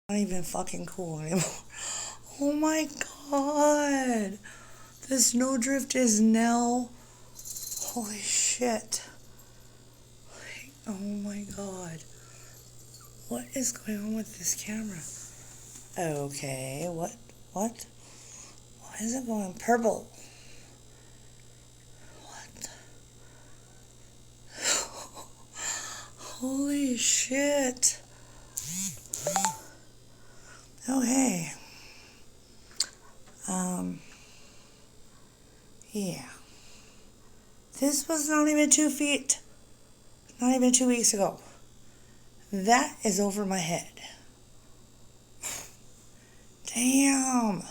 Not even fucking cool anymore. Oh my god. The snowdrift is now. Holy shit. Oh my god. What is going on with this camera? Okay, what? Why is it going purple? What? Holy shit. Okay. Yeah. This was not even 2 feet. Not even 2 weeks ago. That is over my head. Damn.